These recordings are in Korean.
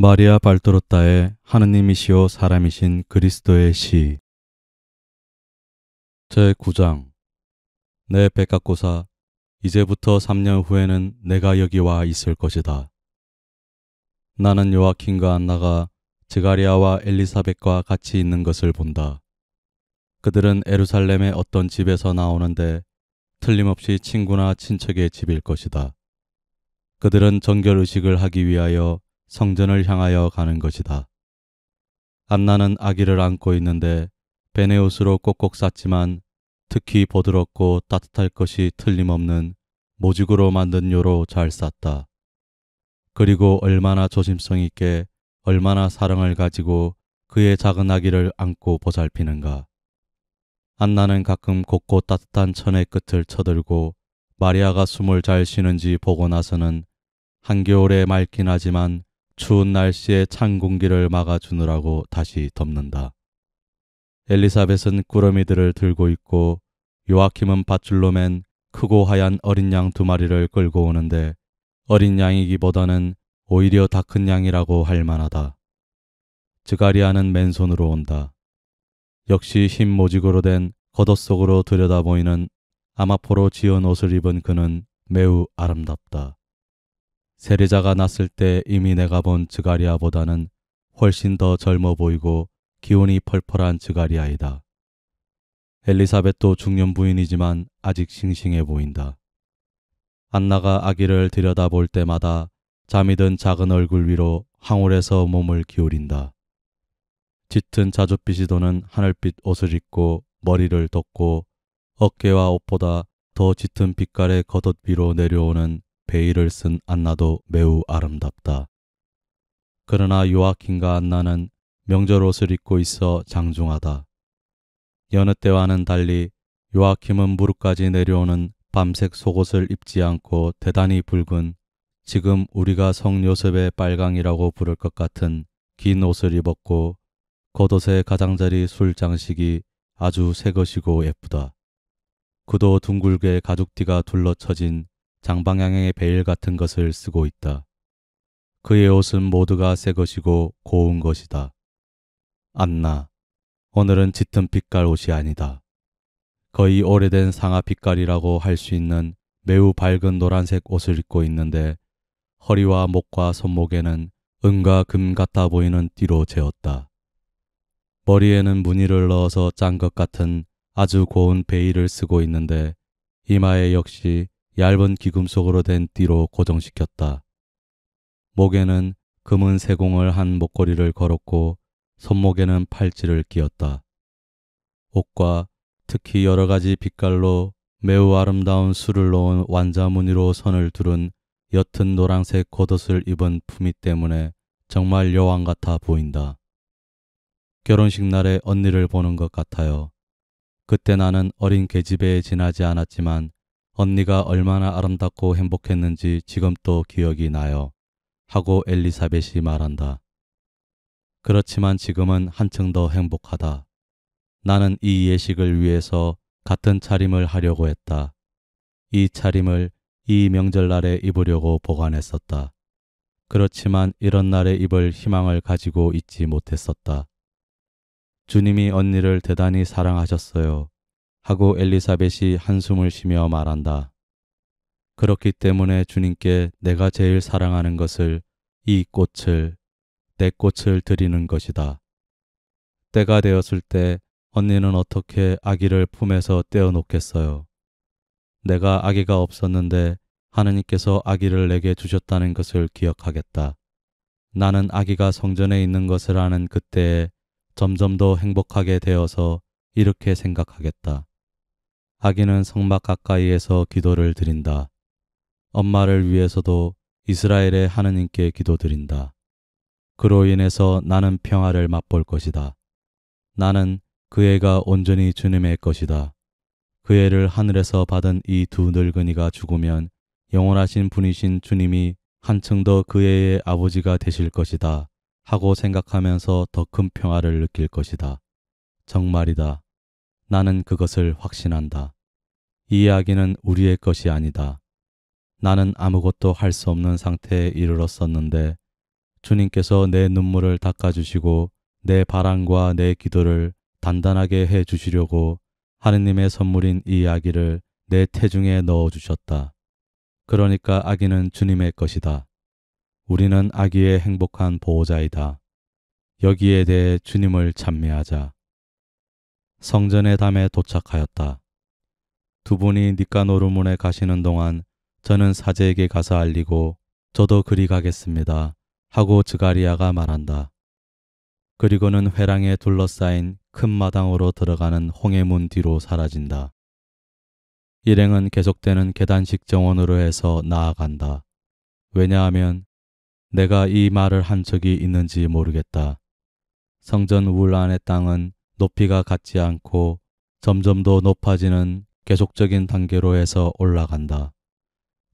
마리아 발도로타의 하느님이시오 사람이신 그리스도의 시 제9장 내 백합고사 이제부터 3년 후에는 내가 여기 와 있을 것이다. 나는 요아킨과 안나가 드가리아와 엘리사벳과 같이 있는 것을 본다. 그들은 예루살렘의 어떤 집에서 나오는데 틀림없이 친구나 친척의 집일 것이다. 그들은 정결의식을 하기 위하여 성전을 향하여 가는 것이다. 안나는 아기를 안고 있는데 베네옷으로 꼭꼭 쌌지만 특히 보드럽고 따뜻할 것이 틀림없는 모직으로 만든 요로 잘 쌌다. 그리고 얼마나 조심성 있게 얼마나 사랑을 가지고 그의 작은 아기를 안고 보살피는가. 안나는 가끔 곱고 따뜻한 천의 끝을 쳐들고 마리아가 숨을 잘 쉬는지 보고 나서는 한겨울에 맑긴 하지만 추운 날씨에 찬 공기를 막아주느라고 다시 덮는다. 엘리사벳은 꾸러미들을 들고 있고 요아킴은 밧줄로 맨 크고 하얀 어린 양 2마리를 끌고 오는데 어린 양이기보다는 오히려 다 큰 양이라고 할 만하다. 드가리아는 맨손으로 온다. 역시 흰 모직으로 된 겉옷 속으로 들여다보이는 아마포로 지은 옷을 입은 그는 매우 아름답다. 세례자가 났을 때 이미 내가 본 드가리아보다는 훨씬 더 젊어 보이고 기운이 펄펄한 드가리아이다. 엘리사벳도 중년 부인이지만 아직 싱싱해 보인다. 안나가 아기를 들여다볼 때마다 잠이 든 작은 얼굴 위로 황홀해서 몸을 기울인다. 짙은 자줏빛이 도는 하늘빛 옷을 입고 머리를 덮고 어깨와 옷보다 더 짙은 빛깔의 겉옷 위로 내려오는 베일을 쓴 안나도 매우 아름답다. 그러나 요아킨과 안나는 명절 옷을 입고 있어 장중하다. 여느 때와는 달리 요아킴은 무릎까지 내려오는 밤색 속옷을 입지 않고 대단히 붉은 지금 우리가 성 요셉의 빨강이라고 부를 것 같은 긴 옷을 입었고 겉옷의 가장자리 술 장식이 아주 새 것이고 예쁘다. 그도 둥글게 가죽띠가 둘러쳐진 장방향의 베일 같은 것을 쓰고 있다. 그의 옷은 모두가 새 것이고 고운 것이다. 안나, 오늘은 짙은 빛깔 옷이 아니다. 거의 오래된 상아 빛깔이라고 할 수 있는 매우 밝은 노란색 옷을 입고 있는데 허리와 목과 손목에는 은과 금 같아 보이는 띠로 재었다. 머리에는 무늬를 넣어서 짠 것 같은 아주 고운 베일을 쓰고 있는데 이마에 역시 얇은 기금속으로 된 띠로 고정시켰다. 목에는 금은 세공을 한 목걸이를 걸었고 손목에는 팔찌를 끼었다. 옷과 특히 여러 가지 빛깔로 매우 아름다운 술을 놓은 완자 무늬로 선을 두른 옅은 노란색 겉옷을 입은 품위 때문에 정말 여왕 같아 보인다. 결혼식 날에 언니를 보는 것 같아요. 그때 나는 어린 계집애에 지나지 않았지만 언니가 얼마나 아름답고 행복했는지 지금 또 기억이 나요. 하고 엘리사벳이 말한다. 그렇지만 지금은 한층 더 행복하다. 나는 이 예식을 위해서 같은 차림을 하려고 했다. 이 차림을 이 명절날에 입으려고 보관했었다. 그렇지만 이런 날에 입을 희망을 가지고 있지 못했었다. 주님이 언니를 대단히 사랑하셨어요. 하고 엘리사벳이 한숨을 쉬며 말한다. 그렇기 때문에 주님께 내가 제일 사랑하는 것을 이 꽃을, 내 꽃을 드리는 것이다. 때가 되었을 때 언니는 어떻게 아기를 품에서 떼어놓겠어요. 내가 아기가 없었는데 하느님께서 아기를 내게 주셨다는 것을 기억하겠다. 나는 아기가 성전에 있는 것을 아는 그때에 점점 더 행복하게 되어서 이렇게 생각하겠다. 아기는 성막 가까이에서 기도를 드린다. 엄마를 위해서도 이스라엘의 하느님께 기도드린다. 그로 인해서 나는 평화를 맛볼 것이다. 나는 그 애가 온전히 주님의 것이다. 그 애를 하늘에서 받은 이 2 늙은이가 죽으면 영원하신 분이신 주님이 한층 더 그 애의 아버지가 되실 것이다. 하고 생각하면서 더 큰 평화를 느낄 것이다. 정말이다. 나는 그것을 확신한다. 이 아기는 우리의 것이 아니다. 나는 아무것도 할 수 없는 상태에 이르렀었는데 주님께서 내 눈물을 닦아주시고 내 바람과 내 기도를 단단하게 해 주시려고 하느님의 선물인 이 아기를 내 태중에 넣어 주셨다. 그러니까 아기는 주님의 것이다. 우리는 아기의 행복한 보호자이다. 여기에 대해 주님을 찬미하자. 성전의 담에 도착하였다. 두 분이 니까노르문에 가시는 동안 저는 사제에게 가서 알리고 저도 그리 가겠습니다 하고 즈가리아가 말한다. 그리고는 회랑에 둘러싸인 큰 마당으로 들어가는 홍해문 뒤로 사라진다. 일행은 계속되는 계단식 정원으로 해서 나아간다. 왜냐하면 내가 이 말을 한 적이 있는지 모르겠다. 성전 울 안의 땅은 높이가 같지 않고 점점 더 높아지는 계속적인 단계로 해서 올라간다.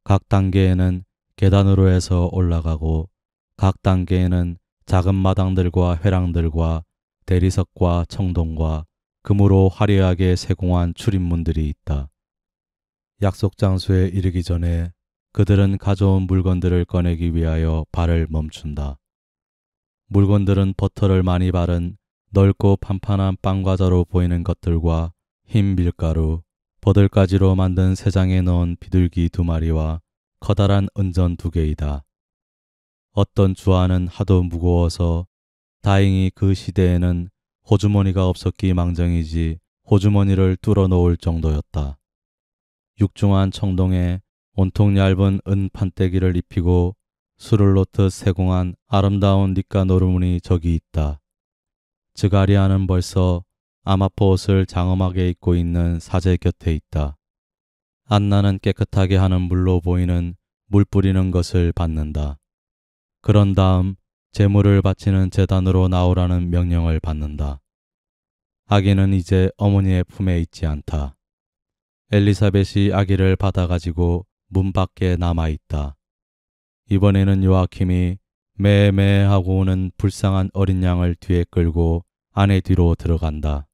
각 단계에는 계단으로 해서 올라가고 각 단계에는 작은 마당들과 회랑들과 대리석과 청동과 금으로 화려하게 세공한 출입문들이 있다. 약속 장소에 이르기 전에 그들은 가져온 물건들을 꺼내기 위하여 발을 멈춘다. 물건들은 버터를 많이 바른 넓고 판판한 빵과자로 보이는 것들과 흰 밀가루, 버들가지로 만든 세 장에 넣은 비둘기 2마리와 커다란 은전 2개이다. 어떤 주안은 하도 무거워서 다행히 그 시대에는 호주머니가 없었기 망정이지 호주머니를 뚫어 놓을 정도였다. 육중한 청동에 온통 얇은 은 판때기를 입히고 술을 놓듯 세공한 아름다운 니까노르문이 저기 있다. 즈가리아는 벌써 아마포 옷을 장엄하게 입고 있는 사제 곁에 있다. 안나는 깨끗하게 하는 물로 보이는 물 뿌리는 것을 받는다. 그런 다음 제물을 바치는 제단으로 나오라는 명령을 받는다. 아기는 이제 어머니의 품에 있지 않다. 엘리사벳이 아기를 받아가지고 문 밖에 남아있다. 이번에는 요아킴이 매매 하고 오는 불쌍한 어린 양을 뒤에 끌고 아내 뒤로 들어간다.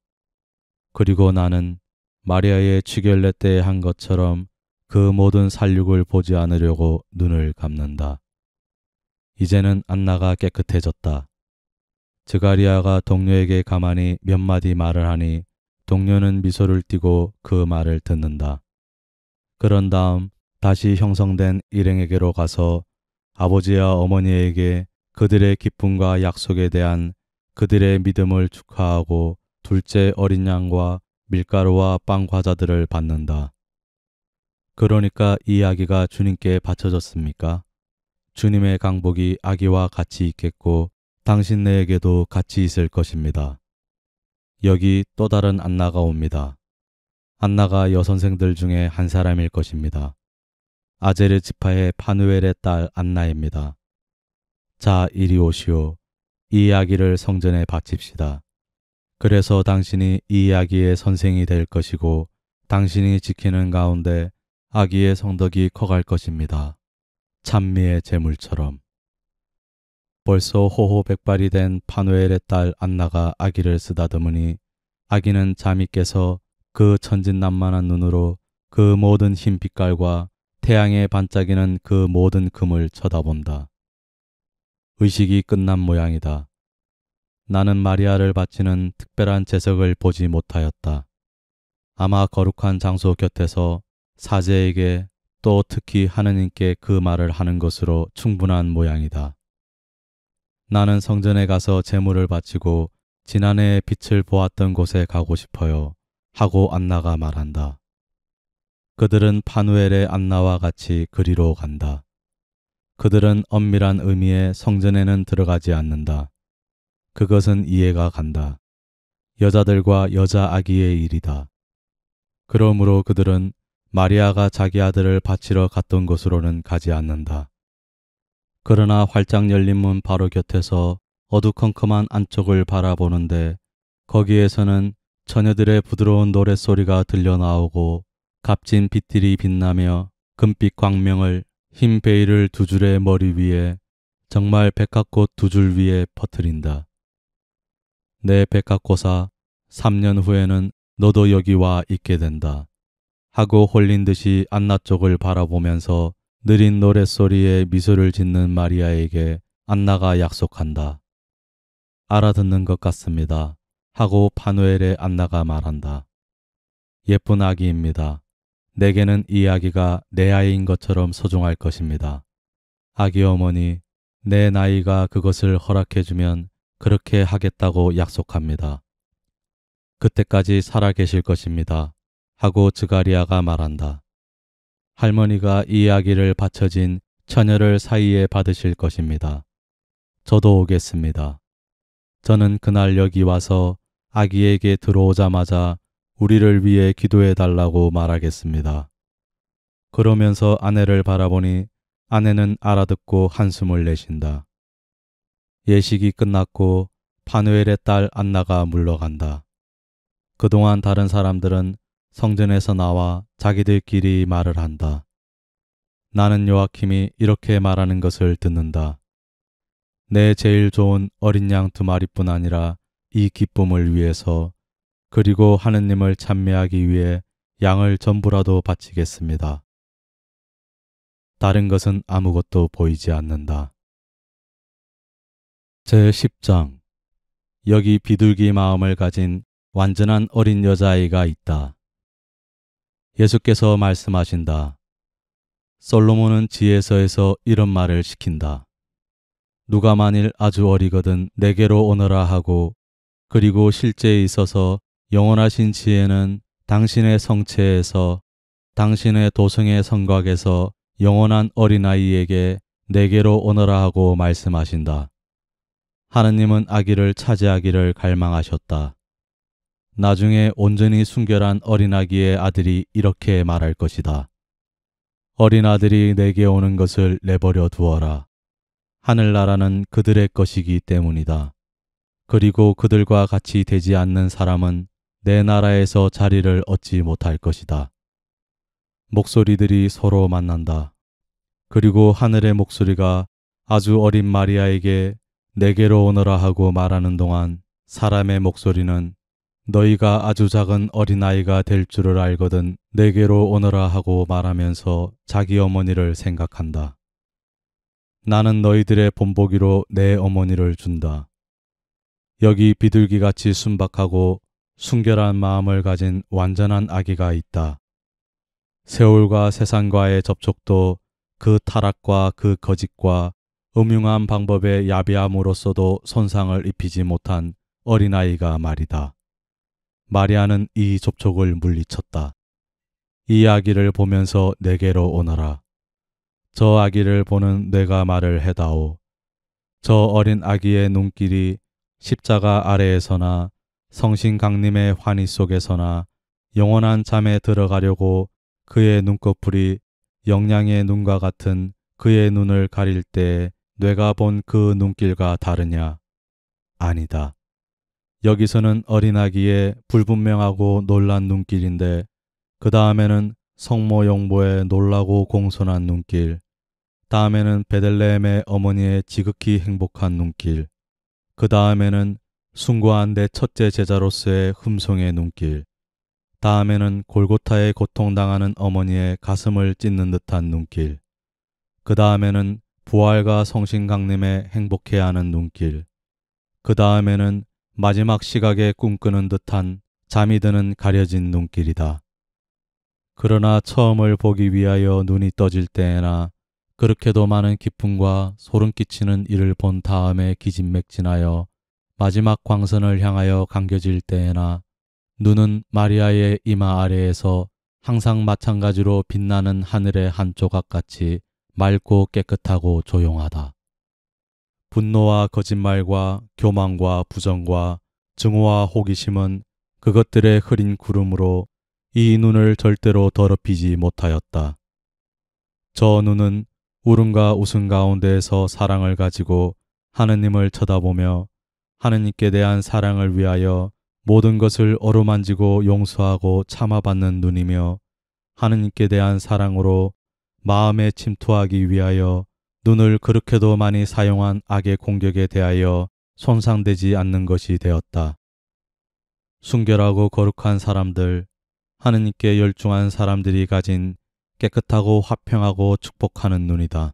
그리고 나는 마리아의 취결례 때에 한 것처럼 그 모든 살육을 보지 않으려고 눈을 감는다. 이제는 안나가 깨끗해졌다. 즈가리아가 동료에게 가만히 몇 마디 말을 하니 동료는 미소를 띠고 그 말을 듣는다. 그런 다음 다시 형성된 일행에게로 가서 아버지와 어머니에게 그들의 기쁨과 약속에 대한 그들의 믿음을 축하하고 둘째 어린 양과 밀가루와 빵 과자들을 받는다. 그러니까 이 아기가 주님께 바쳐졌습니까? 주님의 강복이 아기와 같이 있겠고 당신네에게도 같이 있을 것입니다. 여기 또 다른 안나가 옵니다. 안나가 여선생들 중에 한 사람일 것입니다. 아제르 지파의 파누엘의 딸 안나입니다. 자, 이리 오시오. 이 아기를 성전에 바칩시다. 그래서 당신이 이 아기의 선생이 될 것이고 당신이 지키는 가운데 아기의 성덕이 커갈 것입니다. 찬미의 제물처럼. 벌써 호호백발이 된 파누엘의 딸 안나가 아기를 쓰다듬으니 아기는 잠이 깨서 그 천진난만한 눈으로 그 모든 흰 빛깔과 태양에 반짝이는 그 모든 금을 쳐다본다. 의식이 끝난 모양이다. 나는 마리아를 바치는 특별한 제석을 보지 못하였다. 아마 거룩한 장소 곁에서 사제에게 또 특히 하느님께 그 말을 하는 것으로 충분한 모양이다. 나는 성전에 가서 제물을 바치고 지난해의 빛을 보았던 곳에 가고 싶어요 하고 안나가 말한다. 그들은 파누엘의 안나와 같이 그리로 간다. 그들은 엄밀한 의미의 성전에는 들어가지 않는다. 그것은 이해가 간다. 여자들과 여자 아기의 일이다. 그러므로 그들은 마리아가 자기 아들을 바치러 갔던 곳으로는 가지 않는다. 그러나 활짝 열린 문 바로 곁에서 어두컴컴한 안쪽을 바라보는데 거기에서는 처녀들의 부드러운 노랫소리가 들려 나오고 값진 빛들이 빛나며 금빛 광명을 흰 베일을 2줄의 머리 위에 정말 백합꽃 2줄 위에 퍼뜨린다. 내 백합꽃아, 3년 후에는 너도 여기 와 있게 된다. 하고 홀린 듯이 안나 쪽을 바라보면서 느린 노랫소리에 미소를 짓는 마리아에게 안나가 약속한다. 알아듣는 것 같습니다. 하고 파누엘의 안나가 말한다. 예쁜 아기입니다. 내게는 이 아기가 내 아이인 것처럼 소중할 것입니다. 아기 어머니, 내 나이가 그것을 허락해주면 그렇게 하겠다고 약속합니다. 그때까지 살아계실 것입니다. 하고 즈가리아가 말한다. 할머니가 이 아기를 받쳐진 처녀를 사이에 받으실 것입니다. 저도 오겠습니다. 저는 그날 여기 와서 아기에게 들어오자마자 우리를 위해 기도해 달라고 말하겠습니다. 그러면서 아내를 바라보니 아내는 알아듣고 한숨을 내쉰다. 예식이 끝났고 파누엘의 딸 안나가 물러간다. 그동안 다른 사람들은 성전에서 나와 자기들끼리 말을 한다. 나는 요아킴이 이렇게 말하는 것을 듣는다. 내 제일 좋은 어린 양 2마리뿐 아니라 이 기쁨을 위해서 그리고 하느님을 찬미하기 위해 양을 전부라도 바치겠습니다. 다른 것은 아무것도 보이지 않는다. 제10장 여기 비둘기 마음을 가진 완전한 어린 여자아이가 있다. 예수께서 말씀하신다. 솔로몬은 지혜서에서 이런 말을 시킨다. 누가 만일 아주 어리거든 내게로 오너라 하고 그리고 실제에 있어서 영원하신 지혜는 당신의 성체에서 당신의 도성의 성곽에서 영원한 어린아이에게 내게로 오너라 하고 말씀하신다. 하느님은 아기를 차지하기를 갈망하셨다. 나중에 온전히 순결한 어린아기의 아들이 이렇게 말할 것이다. 어린 아들이 내게 오는 것을 내버려 두어라. 하늘나라는 그들의 것이기 때문이다. 그리고 그들과 같이 되지 않는 사람은 내 나라에서 자리를 얻지 못할 것이다. 목소리들이 서로 만난다. 그리고 하늘의 목소리가 아주 어린 마리아에게 내게로 오너라 하고 말하는 동안 사람의 목소리는 너희가 아주 작은 어린아이가 될 줄을 알거든 내게로 오너라 하고 말하면서 자기 어머니를 생각한다. 나는 너희들의 본보기로 내 어머니를 준다. 여기 비둘기같이 순박하고 순결한 마음을 가진 완전한 아기가 있다. 세월과 세상과의 접촉도 그 타락과 그 거짓과 음흉한 방법의 야비함으로써도 손상을 입히지 못한 어린아이가 말이다. 마리아는 이 접촉을 물리쳤다. 이 아기를 보면서 내게로 오너라. 저 아기를 보는 내가 말을 해다오. 저 어린 아기의 눈길이 십자가 아래에서나 성신 강림의 환희 속에서나 영원한 잠에 들어가려고 그의 눈꺼풀이 영양의 눈과 같은 그의 눈을 가릴 때 뇌가 본 그 눈길과 다르냐? 아니다. 여기서는 어린아기의 불분명하고 놀란 눈길인데 그 다음에는 성모 용보의 놀라고 공손한 눈길, 다음에는 베들레헴의 어머니의 지극히 행복한 눈길, 그 다음에는 숭고한 내 첫째 제자로서의 흠송의 눈길, 다음에는 골고타에 고통당하는 어머니의 가슴을 찢는 듯한 눈길, 그 다음에는 부활과 성신 강림에 행복해하는 눈길, 그 다음에는 마지막 시각에 꿈꾸는 듯한 잠이 드는 가려진 눈길이다. 그러나 처음을 보기 위하여 눈이 떠질 때에나 그렇게도 많은 기쁨과 소름 끼치는 일을 본 다음에 기진맥진하여 마지막 광선을 향하여 감겨질 때에나 눈은 마리아의 이마 아래에서 항상 마찬가지로 빛나는 하늘의 한 조각같이 맑고 깨끗하고 조용하다. 분노와 거짓말과 교만과 부정과 증오와 호기심은 그것들의 흐린 구름으로 이 눈을 절대로 더럽히지 못하였다. 저 눈은 울음과 웃음 가운데에서 사랑을 가지고 하느님을 쳐다보며 하느님께 대한 사랑을 위하여 모든 것을 어루만지고 용서하고 참아받는 눈이며 하느님께 대한 사랑으로 마음에 침투하기 위하여 눈을 그렇게도 많이 사용한 악의 공격에 대하여 손상되지 않는 것이 되었다. 순결하고 거룩한 사람들, 하느님께 열중한 사람들이 가진 깨끗하고 화평하고 축복하는 눈이다.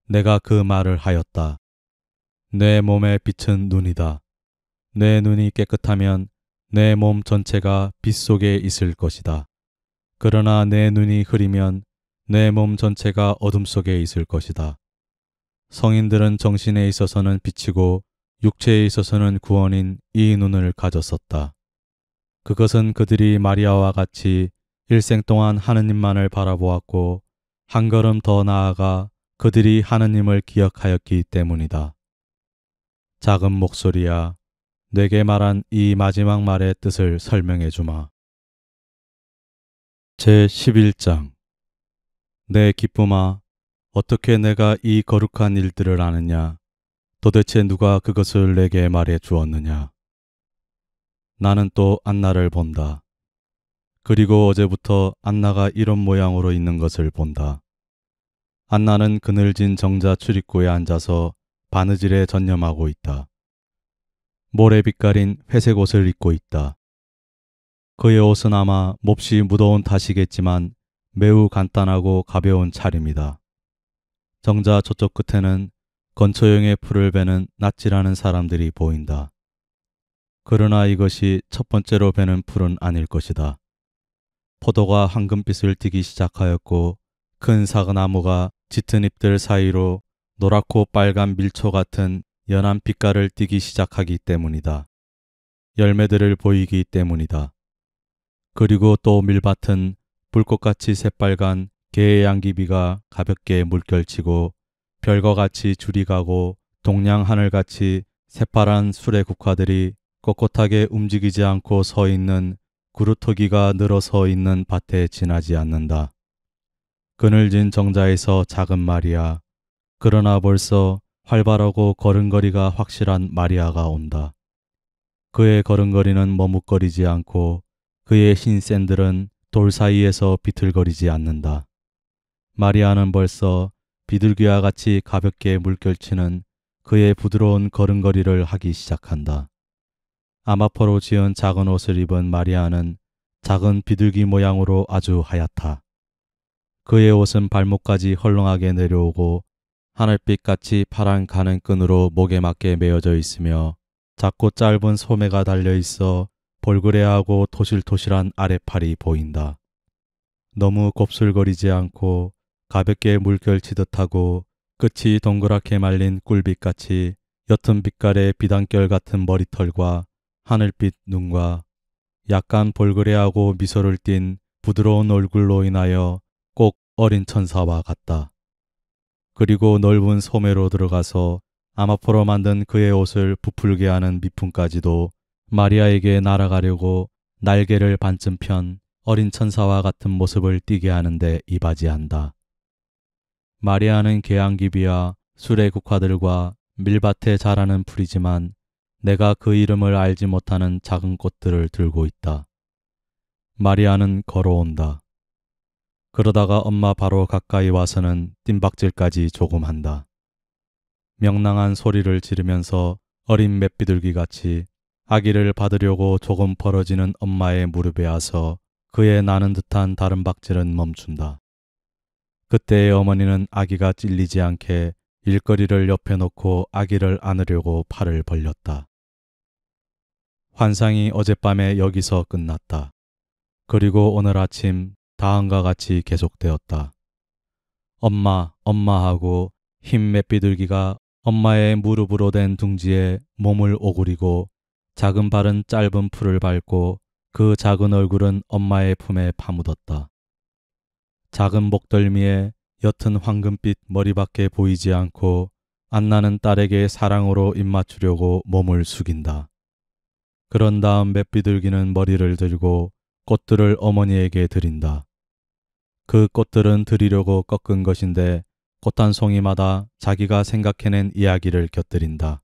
내가 그 말을 하였다. 내 몸의 빛은 눈이다. 내 눈이 깨끗하면 내 몸 전체가 빛 속에 있을 것이다. 그러나 내 눈이 흐리면 내 몸 전체가 어둠 속에 있을 것이다. 성인들은 정신에 있어서는 빛이고 육체에 있어서는 구원인 이 눈을 가졌었다. 그것은 그들이 마리아와 같이 일생 동안 하느님만을 바라보았고 한 걸음 더 나아가 그들이 하느님을 기억하였기 때문이다. 작은 목소리야, 내게 말한 이 마지막 말의 뜻을 설명해 주마. 제11장. 내 기쁨아, 어떻게 내가 이 거룩한 일들을 아느냐? 도대체 누가 그것을 내게 말해 주었느냐? 나는 또 안나를 본다. 그리고 어제부터 안나가 이런 모양으로 있는 것을 본다. 안나는 그늘진 정자 출입구에 앉아서 바느질에 전념하고 있다. 모래빛 가린 회색 옷을 입고 있다. 그의 옷은 아마 몹시 무더운 탓이겠지만 매우 간단하고 가벼운 차림이다. 정자 저쪽 끝에는 건초용의 풀을 베는 낫지라는 사람들이 보인다. 그러나 이것이 첫 번째로 베는 풀은 아닐 것이다. 포도가 황금빛을 띠기 시작하였고 큰 사과나무가 짙은 잎들 사이로 노랗고 빨간 밀초 같은 연한 빛깔을 띠기 시작하기 때문이다. 열매들을 보이기 때문이다. 그리고 또 밀밭은 불꽃같이 새빨간 개의 양귀비가 가볍게 물결치고 별거같이 줄이 가고 동양 하늘같이 새파란 수레 국화들이 꼿꼿하게 움직이지 않고 서 있는 구루터기가 늘어서 있는 밭에 지나지 않는다. 그늘진 정자에서 작은 마리아, 그러나 벌써 활발하고 걸음걸이가 확실한 마리아가 온다. 그의 걸음걸이는 머뭇거리지 않고 그의 흰 샌들은 돌 사이에서 비틀거리지 않는다. 마리아는 벌써 비둘기와 같이 가볍게 물결치는 그의 부드러운 걸음걸이를 하기 시작한다. 아마포로 지은 작은 옷을 입은 마리아는 작은 비둘기 모양으로 아주 하얗다. 그의 옷은 발목까지 헐렁하게 내려오고 하늘빛같이 파란 가는 끈으로 목에 맞게 메어져 있으며 작고 짧은 소매가 달려 있어 볼그레하고 토실토실한 아랫팔이 보인다. 너무 곱슬거리지 않고 가볍게 물결치듯 하고 끝이 동그랗게 말린 꿀빛같이 옅은 빛깔의 비단결 같은 머리털과 하늘빛 눈과 약간 볼그레하고 미소를 띤 부드러운 얼굴로 인하여 꼭 어린 천사와 같다. 그리고 넓은 소매로 들어가서 아마포로 만든 그의 옷을 부풀게 하는 미품까지도 마리아에게 날아가려고 날개를 반쯤 편 어린 천사와 같은 모습을 띠게 하는데 이바지한다. 마리아는 개양귀비와 수레 국화들과 밀밭에 자라는 풀이지만 내가 그 이름을 알지 못하는 작은 꽃들을 들고 있다. 마리아는 걸어온다. 그러다가 엄마 바로 가까이 와서는 뜀박질까지 조금 한다. 명랑한 소리를 지르면서 어린 맷비둘기같이 아기를 받으려고 조금 벌어지는 엄마의 무릎에 와서 그의 나는 듯한 다른 박질은 멈춘다. 그때의 어머니는 아기가 찔리지 않게 일거리를 옆에 놓고 아기를 안으려고 팔을 벌렸다. 환상이 어젯밤에 여기서 끝났다. 그리고 오늘 아침 다음과 같이 계속되었다. 엄마, 엄마 하고 흰 맷비둘기가 엄마의 무릎으로 된 둥지에 몸을 오그리고 작은 발은 짧은 풀을 밟고 그 작은 얼굴은 엄마의 품에 파묻었다. 작은 목덜미에 옅은 황금빛 머리밖에 보이지 않고 안나는 딸에게 사랑으로 입맞추려고 몸을 숙인다. 그런 다음 맷비둘기는 머리를 들고 꽃들을 어머니에게 드린다. 그 꽃들은 드리려고 꺾은 것인데 꽃 한 송이마다 자기가 생각해낸 이야기를 곁들인다.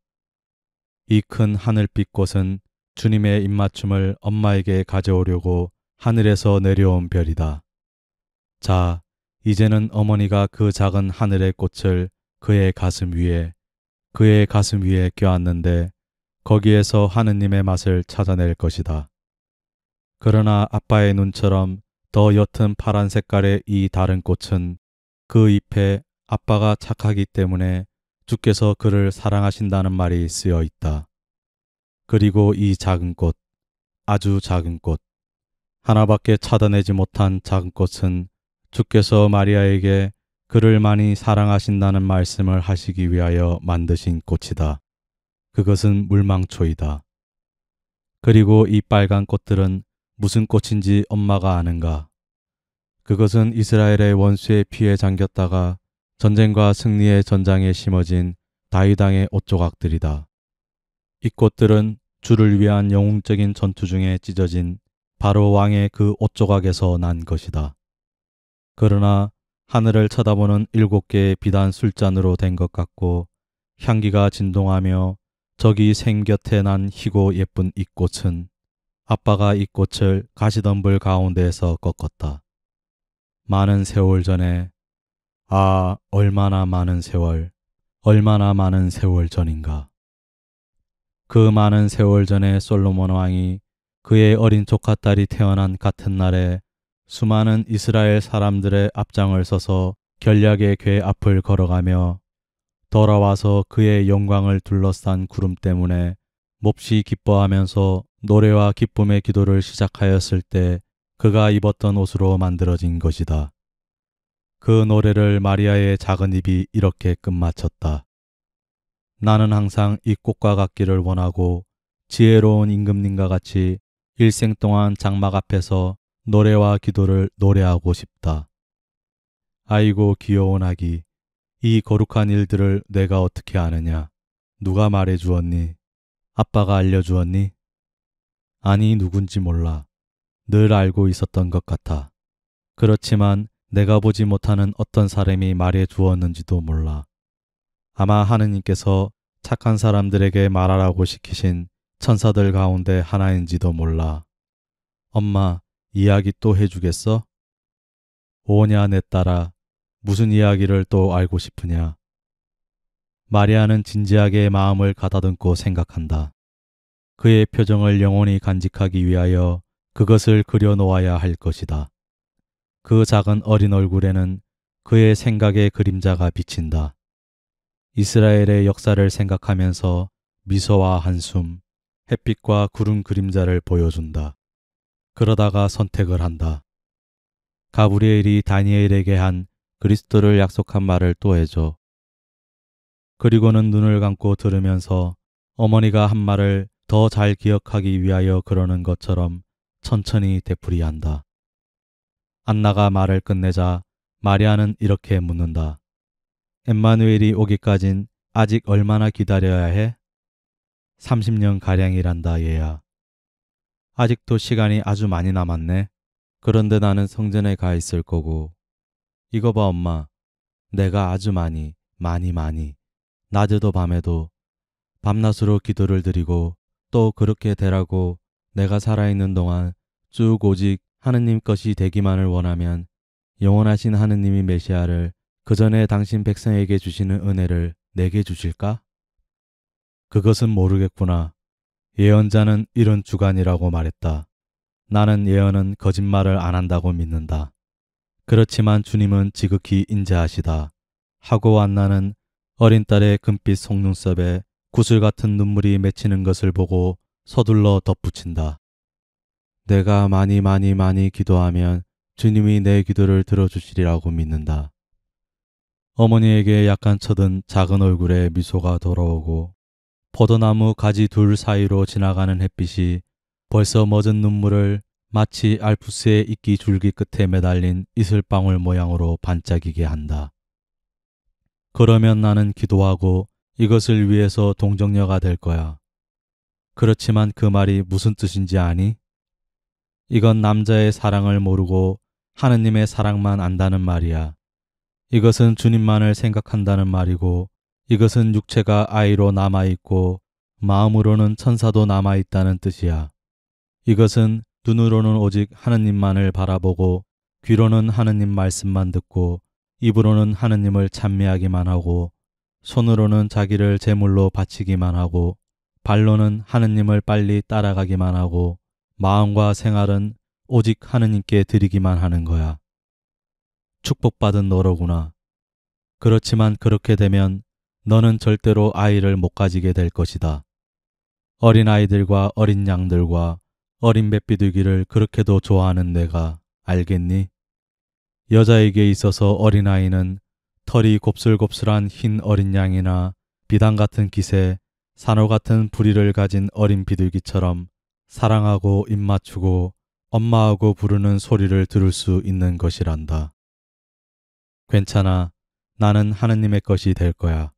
이 큰 하늘빛 꽃은 주님의 입맞춤을 엄마에게 가져오려고 하늘에서 내려온 별이다. 자, 이제는 어머니가 그 작은 하늘의 꽃을 그의 가슴 위에 껴안는데 거기에서 하느님의 맛을 찾아낼 것이다. 그러나 아빠의 눈처럼 더 옅은 파란 색깔의 이 다른 꽃은 그 잎에 아빠가 착하기 때문에 주께서 그를 사랑하신다는 말이 쓰여 있다. 그리고 이 작은 꽃, 아주 작은 꽃, 하나밖에 찾아내지 못한 작은 꽃은 주께서 마리아에게 그를 많이 사랑하신다는 말씀을 하시기 위하여 만드신 꽃이다. 그것은 물망초이다. 그리고 이 빨간 꽃들은 무슨 꽃인지 엄마가 아는가? 그것은 이스라엘의 원수의 피에 잠겼다가 전쟁과 승리의 전장에 심어진 다윗왕의 옷조각들이다. 이 꽃들은 주를 위한 영웅적인 전투 중에 찢어진 바로 왕의 그 옷조각에서 난 것이다. 그러나 하늘을 쳐다보는 7개의 비단 술잔으로 된 것 같고 향기가 진동하며 저기 생 곁에 난 희고 예쁜 이 꽃은 아빠가 이 꽃을 가시덤불 가운데에서 꺾었다. 많은 세월 전에, 얼마나 많은 세월, 얼마나 많은 세월 전인가. 그 많은 세월 전에 솔로몬 왕이 그의 어린 조카딸이 태어난 같은 날에 수많은 이스라엘 사람들의 앞장을 서서 결략의 궤 앞을 걸어가며 돌아와서 그의 영광을 둘러싼 구름 때문에 몹시 기뻐하면서 노래와 기쁨의 기도를 시작하였을 때 그가 입었던 옷으로 만들어진 것이다. 그 노래를 마리아의 작은 입이 이렇게 끝마쳤다. 나는 항상 이 꽃과 같기를 원하고 지혜로운 임금님과 같이 일생 동안 장막 앞에서 노래와 기도를 노래하고 싶다. 아이고 귀여운 아기, 이 거룩한 일들을 내가 어떻게 아느냐? 누가 말해 주었니? 아빠가 알려주었니? 아니, 누군지 몰라. 늘 알고 있었던 것 같아. 그렇지만 내가 보지 못하는 어떤 사람이 말해 주었는지도 몰라. 아마 하느님께서 착한 사람들에게 말하라고 시키신 천사들 가운데 하나인지도 몰라. 엄마, 이야기 또 해주겠어? 오냐 내 딸아, 무슨 이야기를 또 알고 싶으냐? 마리아는 진지하게 마음을 가다듬고 생각한다. 그의 표정을 영원히 간직하기 위하여 그것을 그려놓아야 할 것이다. 그 작은 어린 얼굴에는 그의 생각의 그림자가 비친다. 이스라엘의 역사를 생각하면서 미소와 한숨, 햇빛과 구름 그림자를 보여준다. 그러다가 선택을 한다. 가브리엘이 다니엘에게 한 그리스도를 약속한 말을 또 해줘. 그리고는 눈을 감고 들으면서 어머니가 한 말을 더 잘 기억하기 위하여 그러는 것처럼 천천히 되풀이한다. 안나가 말을 끝내자 마리아는 이렇게 묻는다. 엠마누엘이 오기까진 아직 얼마나 기다려야 해? 30년 가량이란다 얘야. 아직도 시간이 아주 많이 남았네. 그런데 나는 성전에 가 있을 거고. 이거 봐 엄마. 내가 아주 많이 낮에도 밤에도 밤낮으로 기도를 드리고 또 그렇게 되라고 내가 살아있는 동안 쭉 오직 하느님 것이 되기만을 원하면 영원하신 하느님이 메시아를 그 전에 당신 백성에게 주시는 은혜를 내게 주실까? 그것은 모르겠구나. 예언자는 이런 주관이라고 말했다. 나는 예언은 거짓말을 안 한다고 믿는다. 그렇지만 주님은 지극히 인자하시다. 하고 안나는 어린 딸의 금빛 속눈썹에 구슬 같은 눈물이 맺히는 것을 보고 서둘러 덧붙인다. 내가 많이 기도하면 주님이 내 기도를 들어주시리라고 믿는다. 어머니에게 약간 쳐든 작은 얼굴에 미소가 돌아오고 포도나무 가지 둘 사이로 지나가는 햇빛이 벌써 멎은 눈물을 마치 알프스의 이끼 줄기 끝에 매달린 이슬방울 모양으로 반짝이게 한다. 그러면 나는 기도하고 이것을 위해서 동정녀가 될 거야. 그렇지만 그 말이 무슨 뜻인지 아니? 이건 남자의 사랑을 모르고 하느님의 사랑만 안다는 말이야. 이것은 주님만을 생각한다는 말이고 이것은 육체가 아이로 남아있고 마음으로는 천사도 남아있다는 뜻이야. 이것은 눈으로는 오직 하느님만을 바라보고 귀로는 하느님 말씀만 듣고 입으로는 하느님을 찬미하기만 하고 손으로는 자기를 제물로 바치기만 하고 발로는 하느님을 빨리 따라가기만 하고 마음과 생활은 오직 하느님께 드리기만 하는 거야. 축복받은 너로구나. 그렇지만 그렇게 되면 너는 절대로 아이를 못 가지게 될 것이다. 어린 아이들과 어린 양들과 어린 뱃비둘기를 그렇게도 좋아하는 내가 알겠니? 여자에게 있어서 어린아이는 털이 곱슬곱슬한 흰 어린 양이나 비단 같은 깃에 산호 같은 부리를 가진 어린 비둘기처럼 사랑하고 입맞추고 엄마하고 부르는 소리를 들을 수 있는 것이란다. 괜찮아. 나는 하느님의 것이 될 거야.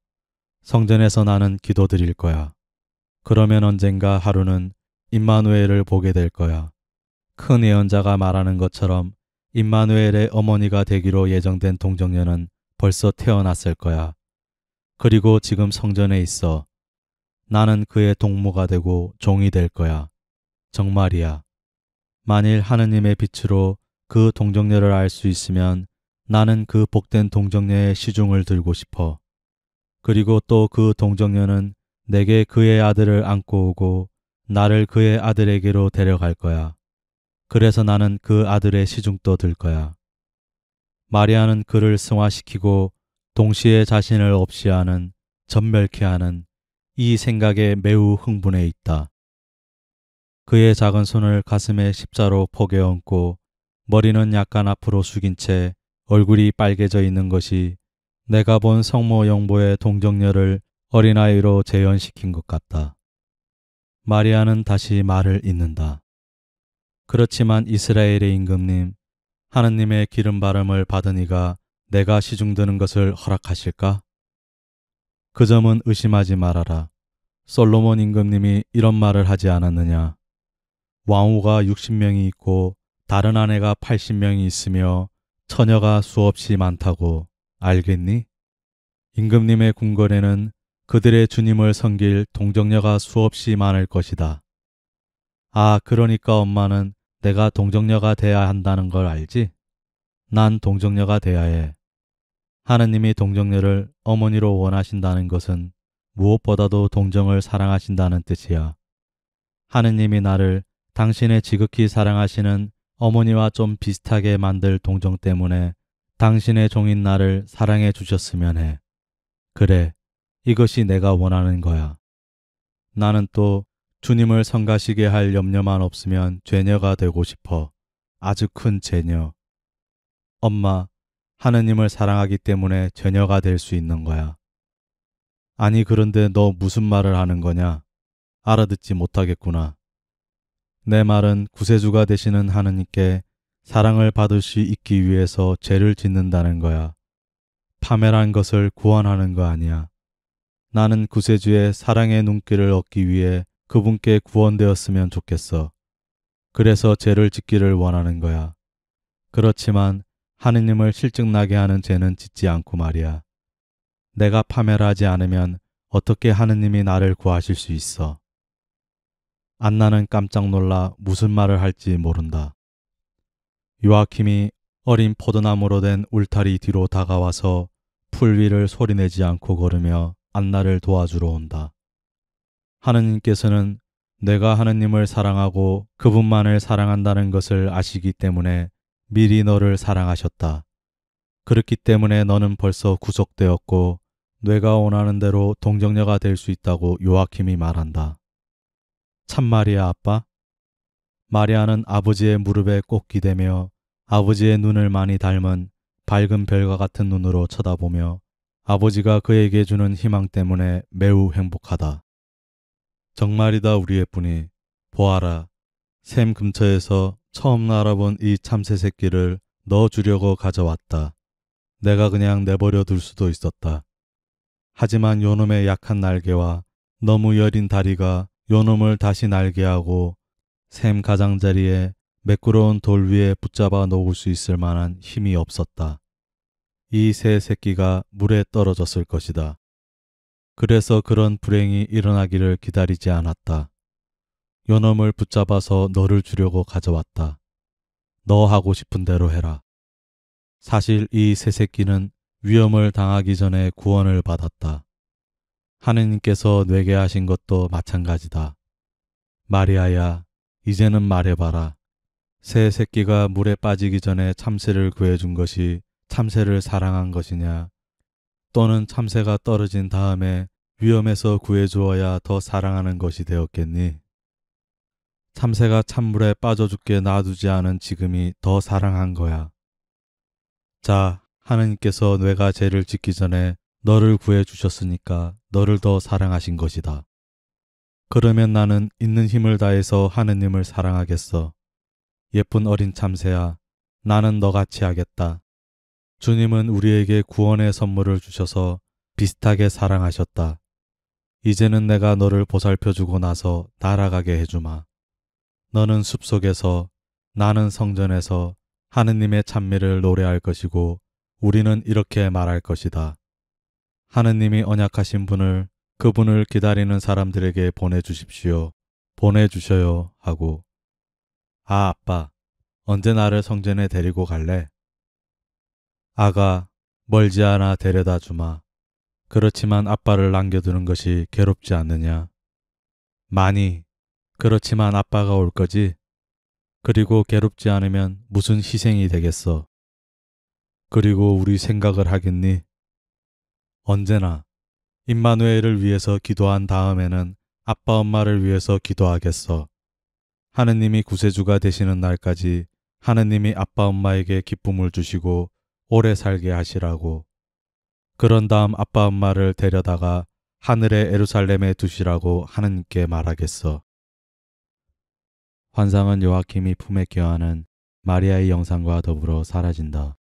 성전에서 나는 기도드릴 거야. 그러면 언젠가 하루는 임마누엘을 보게 될 거야. 큰 예언자가 말하는 것처럼 임마누엘의 어머니가 되기로 예정된 동정녀는 벌써 태어났을 거야. 그리고 지금 성전에 있어. 나는 그의 동무가 되고 종이 될 거야. 정말이야. 만일 하느님의 빛으로 그 동정녀를 알 수 있으면 나는 그 복된 동정녀의 시중을 들고 싶어. 그리고 또 그 동정녀는 내게 그의 아들을 안고 오고 나를 그의 아들에게로 데려갈 거야. 그래서 나는 그 아들의 시중도 들 거야. 마리아는 그를 승화시키고 동시에 자신을 없이 하는, 전멸케 하는 이 생각에 매우 흥분해 있다. 그의 작은 손을 가슴에 십자로 포개 얹고 머리는 약간 앞으로 숙인 채 얼굴이 빨개져 있는 것이 내가 본 성모 영보의 동정녀를 어린아이로 재현시킨 것 같다. 마리아는 다시 말을 잇는다. 그렇지만 이스라엘의 임금님, 하느님의 기름 바름을 받은 이가 내가 시중드는 것을 허락하실까? 그 점은 의심하지 말아라. 솔로몬 임금님이 이런 말을 하지 않았느냐. 왕후가 60명이 있고 다른 아내가 80명이 있으며 처녀가 수없이 많다고 알겠니? 임금님의 궁궐에는 그들의 주님을 섬길 동정녀가 수없이 많을 것이다. 아, 그러니까 엄마는 내가 동정녀가 돼야 한다는 걸 알지? 난 동정녀가 돼야 해. 하느님이 동정녀를 어머니로 원하신다는 것은 무엇보다도 동정을 사랑하신다는 뜻이야. 하느님이 나를 당신의 지극히 사랑하시는 어머니와 좀 비슷하게 만들 동정 때문에 당신의 종인 나를 사랑해 주셨으면 해. 그래, 이것이 내가 원하는 거야. 나는 또 주님을 성가시게 할 염려만 없으면 죄녀가 되고 싶어. 아주 큰 죄녀. 엄마, 하느님을 사랑하기 때문에 죄녀가 될 수 있는 거야. 아니, 그런데 너 무슨 말을 하는 거냐? 알아듣지 못하겠구나. 내 말은 구세주가 되시는 하느님께 사랑을 받을 수 있기 위해서 죄를 짓는다는 거야. 파멸한 것을 구원하는 거 아니야. 나는 구세주의 사랑의 눈길을 얻기 위해 그분께 구원되었으면 좋겠어. 그래서 죄를 짓기를 원하는 거야. 그렇지만 하느님을 실증나게 하는 죄는 짓지 않고 말이야. 내가 파멸하지 않으면 어떻게 하느님이 나를 구하실 수 있어? 안나는 깜짝 놀라 무슨 말을 할지 모른다. 요아킴이 어린 포도나무로 된 울타리 뒤로 다가와서 풀 위를 소리내지 않고 걸으며 안나를 도와주러 온다. 하느님께서는 내가 하느님을 사랑하고 그분만을 사랑한다는 것을 아시기 때문에 미리 너를 사랑하셨다. 그렇기 때문에 너는 벌써 구속되었고 뇌가 원하는 대로 동정녀가 될 수 있다고 요아킴이 말한다. 참말이야, 아빠? 마리아는 아버지의 무릎에 꼭 기대며 아버지의 눈을 많이 닮은 밝은 별과 같은 눈으로 쳐다보며 아버지가 그에게 주는 희망 때문에 매우 행복하다. 정말이다, 우리 예쁜이. 보아라. 샘 근처에서 처음 알아본 이 참새 새끼를 너 주려고 가져왔다. 내가 그냥 내버려 둘 수도 있었다. 하지만 요놈의 약한 날개와 너무 여린 다리가 요놈을 다시 날게 하고 샘 가장자리에 매끄러운 돌 위에 붙잡아 놓을 수 있을 만한 힘이 없었다. 이 새 새끼가 물에 떨어졌을 것이다. 그래서 그런 불행이 일어나기를 기다리지 않았다. 요놈을 붙잡아서 너를 주려고 가져왔다. 너 하고 싶은 대로 해라. 사실 이 새 새끼는 위험을 당하기 전에 구원을 받았다. 하느님께서 뇌게 하신 것도 마찬가지다. 마리아야, 이제는 말해봐라. 새 새끼가 물에 빠지기 전에 참새를 구해준 것이 참새를 사랑한 것이냐? 또는 참새가 떨어진 다음에 위험에서 구해주어야 더 사랑하는 것이 되었겠니? 참새가 찬물에 빠져 죽게 놔두지 않은 지금이 더 사랑한 거야. 자, 하느님께서 뇌가 죄를 짓기 전에 너를 구해 주셨으니까 너를 더 사랑하신 것이다. 그러면 나는 있는 힘을 다해서 하느님을 사랑하겠어. 예쁜 어린 참새야, 나는 너같이 하겠다. 주님은 우리에게 구원의 선물을 주셔서 비슷하게 사랑하셨다. 이제는 내가 너를 보살펴주고 나서 날아가게 해주마. 너는 숲속에서, 나는 성전에서 하느님의 찬미를 노래할 것이고 우리는 이렇게 말할 것이다. 하느님이 언약하신 분을, 그분을 기다리는 사람들에게 보내주십시오. 보내주셔요 하고. 아, 아빠, 언제 나를 성전에 데리고 갈래? 아가, 멀지 않아 데려다 주마. 그렇지만 아빠를 남겨두는 것이 괴롭지 않느냐? 많이. 그렇지만 아빠가 올 거지? 그리고 괴롭지 않으면 무슨 희생이 되겠어? 그리고 우리 생각을 하겠니? 언제나 임마누엘을 위해서 기도한 다음에는 아빠 엄마를 위해서 기도하겠어. 하느님이 구세주가 되시는 날까지 하느님이 아빠 엄마에게 기쁨을 주시고 오래 살게 하시라고. 그런 다음 아빠 엄마를 데려다가 하늘의 예루살렘에 두시라고 하느님께 말하겠어. 환상은 요아킴이 품에 껴안은 마리아의 영상과 더불어 사라진다.